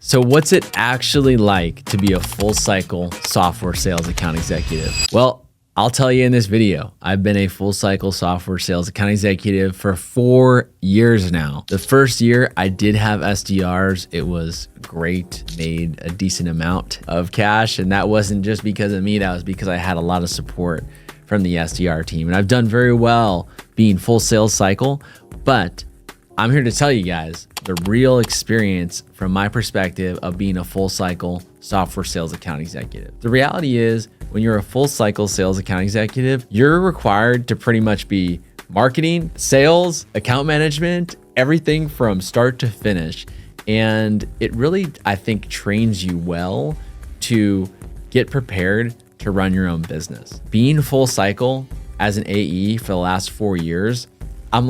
So what's it actually like to be a full cycle software sales account executive? Well, I'll tell you in this video. I've been a full cycle software sales account executive for 4 years now. The first year I did have SDRs. It was great, made a decent amount of cash. And that wasn't just because of me, that was because I had a lot of support from the SDR team. And I've done very well being full sales cycle, but I'm here to tell you guys the real experience from my perspective of being a full cycle software sales account executive. The reality is when you're a full cycle sales account executive, you're required to pretty much be marketing, sales, account management, everything from start to finish. And it really, I think, trains you well to get prepared to run your own business. Being full cycle as an AE for the last 4 years, I'm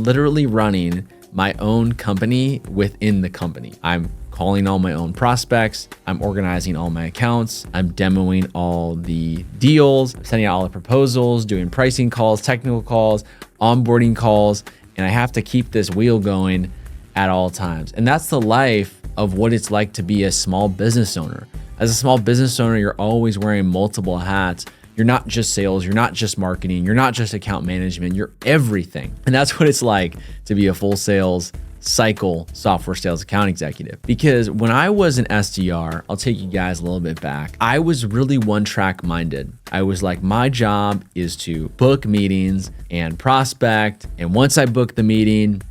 literally running my own company within the company. I'm calling all my own prospects. I'm organizing all my accounts. I'm demoing all the deals, sending out all the proposals, doing pricing calls, technical calls, onboarding calls, and I have to keep this wheel going at all times. And that's the life of what it's like to be a small business owner. As a small business owner, you're always wearing multiple hats. You're not just sales, you're not just marketing, you're not just account management, you're everything. And that's what it's like to be a full sales cycle software sales account executive. Because when I was an SDR, I'll take you guys a little bit back, I was really one track minded. I was like, my job is to book meetings and prospect. And once I book the meeting,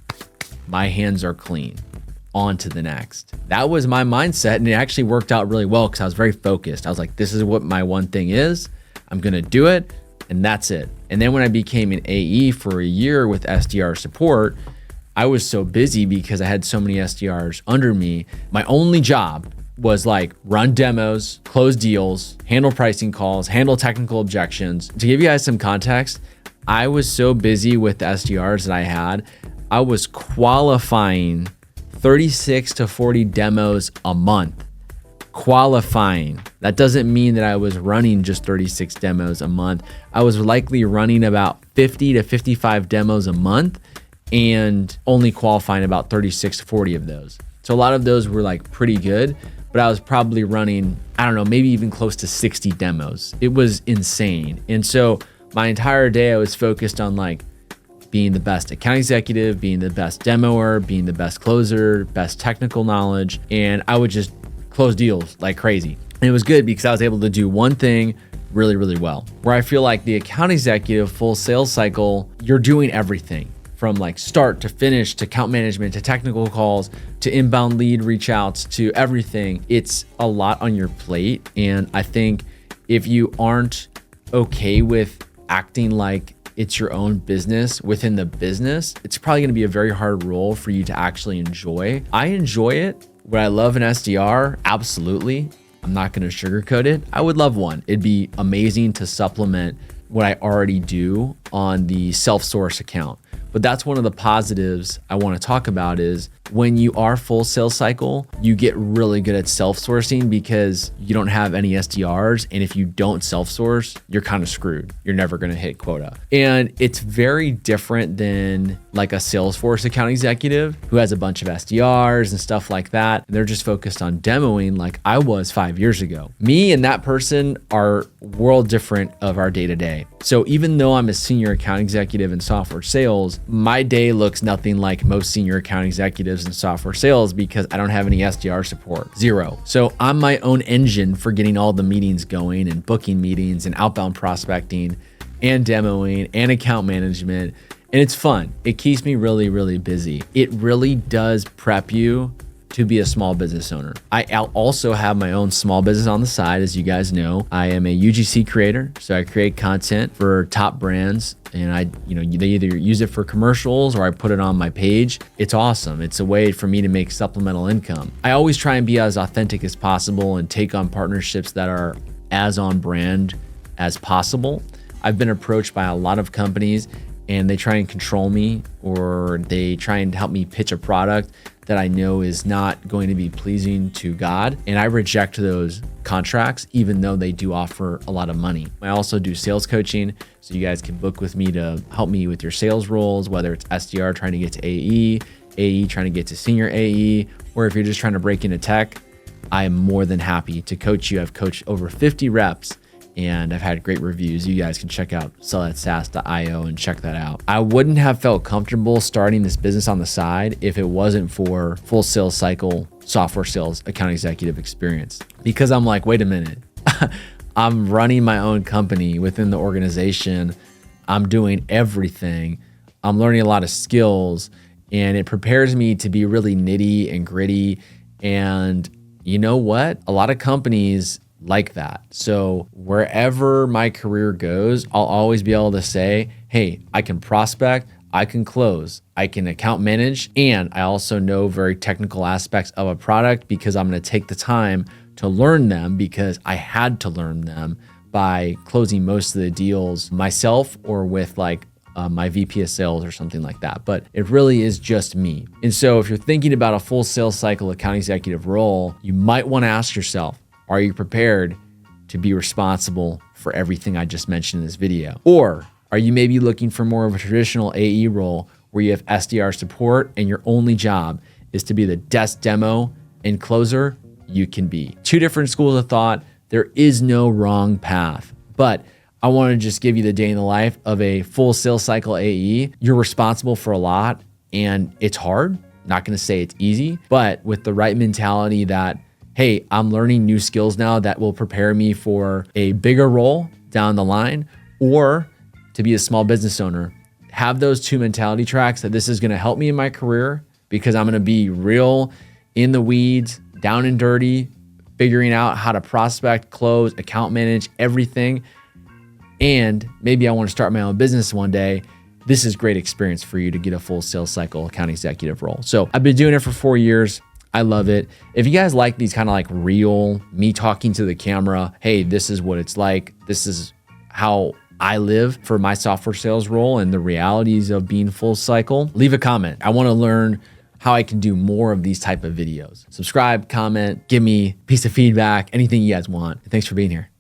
my hands are clean. On to the next. That was my mindset. And it actually worked out really well because I was very focused. I was like, this is what my one thing is. I'm going to do it, and that's it. And then when I became an AE for a year with SDR support, I was so busy because I had so many SDRs under me. My only job was like run demos, close deals, handle pricing calls, handle technical objections. To give you guys some context, I was so busy with the SDRs that I had, I was qualifying 36 to 40 demos a month. Qualifying. That doesn't mean that I was running just 36 demos a month. I was likely running about 50 to 55 demos a month and only qualifying about 36 to 40 of those. So a lot of those were like pretty good, but I was probably running, I don't know, maybe even close to 60 demos. It was insane. And so my entire day I was focused on like being the best account executive, being the best demoer, being the best closer, best technical knowledge. And I would just close deals like crazy. And it was good because I was able to do one thing really, really well. Where I feel like the account executive full sales cycle, you're doing everything from like start to finish to account management to technical calls to inbound lead reach outs to everything. It's a lot on your plate. And I think if you aren't okay with acting like it's your own business within the business, it's probably going to be a very hard role for you to actually enjoy. I enjoy it. Would I love an SDR? Absolutely. I'm not going to sugarcoat it. I would love one. It'd be amazing to supplement what I already do on the self-source account. But that's one of the positives I want to talk about is when you are full sales cycle, you get really good at self-sourcing because you don't have any SDRs. And if you don't self-source, you're kind of screwed. You're never going to hit quota. And it's very different than like a Salesforce account executive who has a bunch of SDRs and stuff like that. And they're just focused on demoing like I was 5 years ago. Me and that person are world different of our day-to-day. So even though I'm a senior account executive in software sales, my day looks nothing like most senior account executives in software sales because I don't have any SDR support, zero. So I'm my own engine for getting all the meetings going and booking meetings and outbound prospecting and demoing and account management. And it's fun. It keeps me really, really busy. It really does prep you to be a small business owner. I also have my own small business on the side. As you guys know, I am a UGC creator. So I create content for top brands and they either use it for commercials or I put it on my page. It's awesome. It's a way for me to make supplemental income. I always try and be as authentic as possible and take on partnerships that are as on brand as possible. I've been approached by a lot of companies and they try and control me or they try and help me pitch a product that I know is not going to be pleasing to God. And I reject those contracts, even though they do offer a lot of money. I also do sales coaching. So you guys can book with me to help me with your sales roles, whether it's SDR trying to get to AE, AE trying to get to senior AE, or if you're just trying to break into tech, I am more than happy to coach you. I've coached over 50 reps and I've had great reviews. You guys can check out sellatsaas.io and check that out. I wouldn't have felt comfortable starting this business on the side if it wasn't for full sales cycle software sales account executive experience. Because I'm like, wait a minute, I'm running my own company within the organization. I'm doing everything. I'm learning a lot of skills, and it prepares me to be really nitty and gritty. And you know what? A lot of companies like that. So wherever my career goes, I'll always be able to say, hey, I can prospect, I can close, I can account manage, and I also know very technical aspects of a product because I'm going to take the time to learn them because I had to learn them by closing most of the deals myself or with like my VP of sales or something like that. But it really is just me. And so if you're thinking about a full sales cycle account executive role, you might want to ask yourself, are you prepared to be responsible for everything I just mentioned in this video? Or are you maybe looking for more of a traditional AE role where you have SDR support and your only job is to be the desk demo and closer you can be? Two different schools of thought. There is no wrong path, but I want to just give you the day in the life of a full sales cycle AE. You're responsible for a lot and it's hard. Not going to say it's easy, but with the right mentality that, hey, I'm learning new skills now that will prepare me for a bigger role down the line or to be a small business owner. Have those two mentality tracks that this is going to help me in my career because I'm going to be real in the weeds, down and dirty, figuring out how to prospect, close, account manage, everything. And maybe I want to start my own business one day. This is great experience for you to get a full sales cycle account executive role. So I've been doing it for 4 years. I love it. If you guys like these kind of like real, me talking to the camera, hey, this is what it's like. This is how I live for my software sales role and the realities of being full cycle, leave a comment. I want to learn how I can do more of these type of videos. Subscribe, comment, give me a piece of feedback, anything you guys want. Thanks for being here.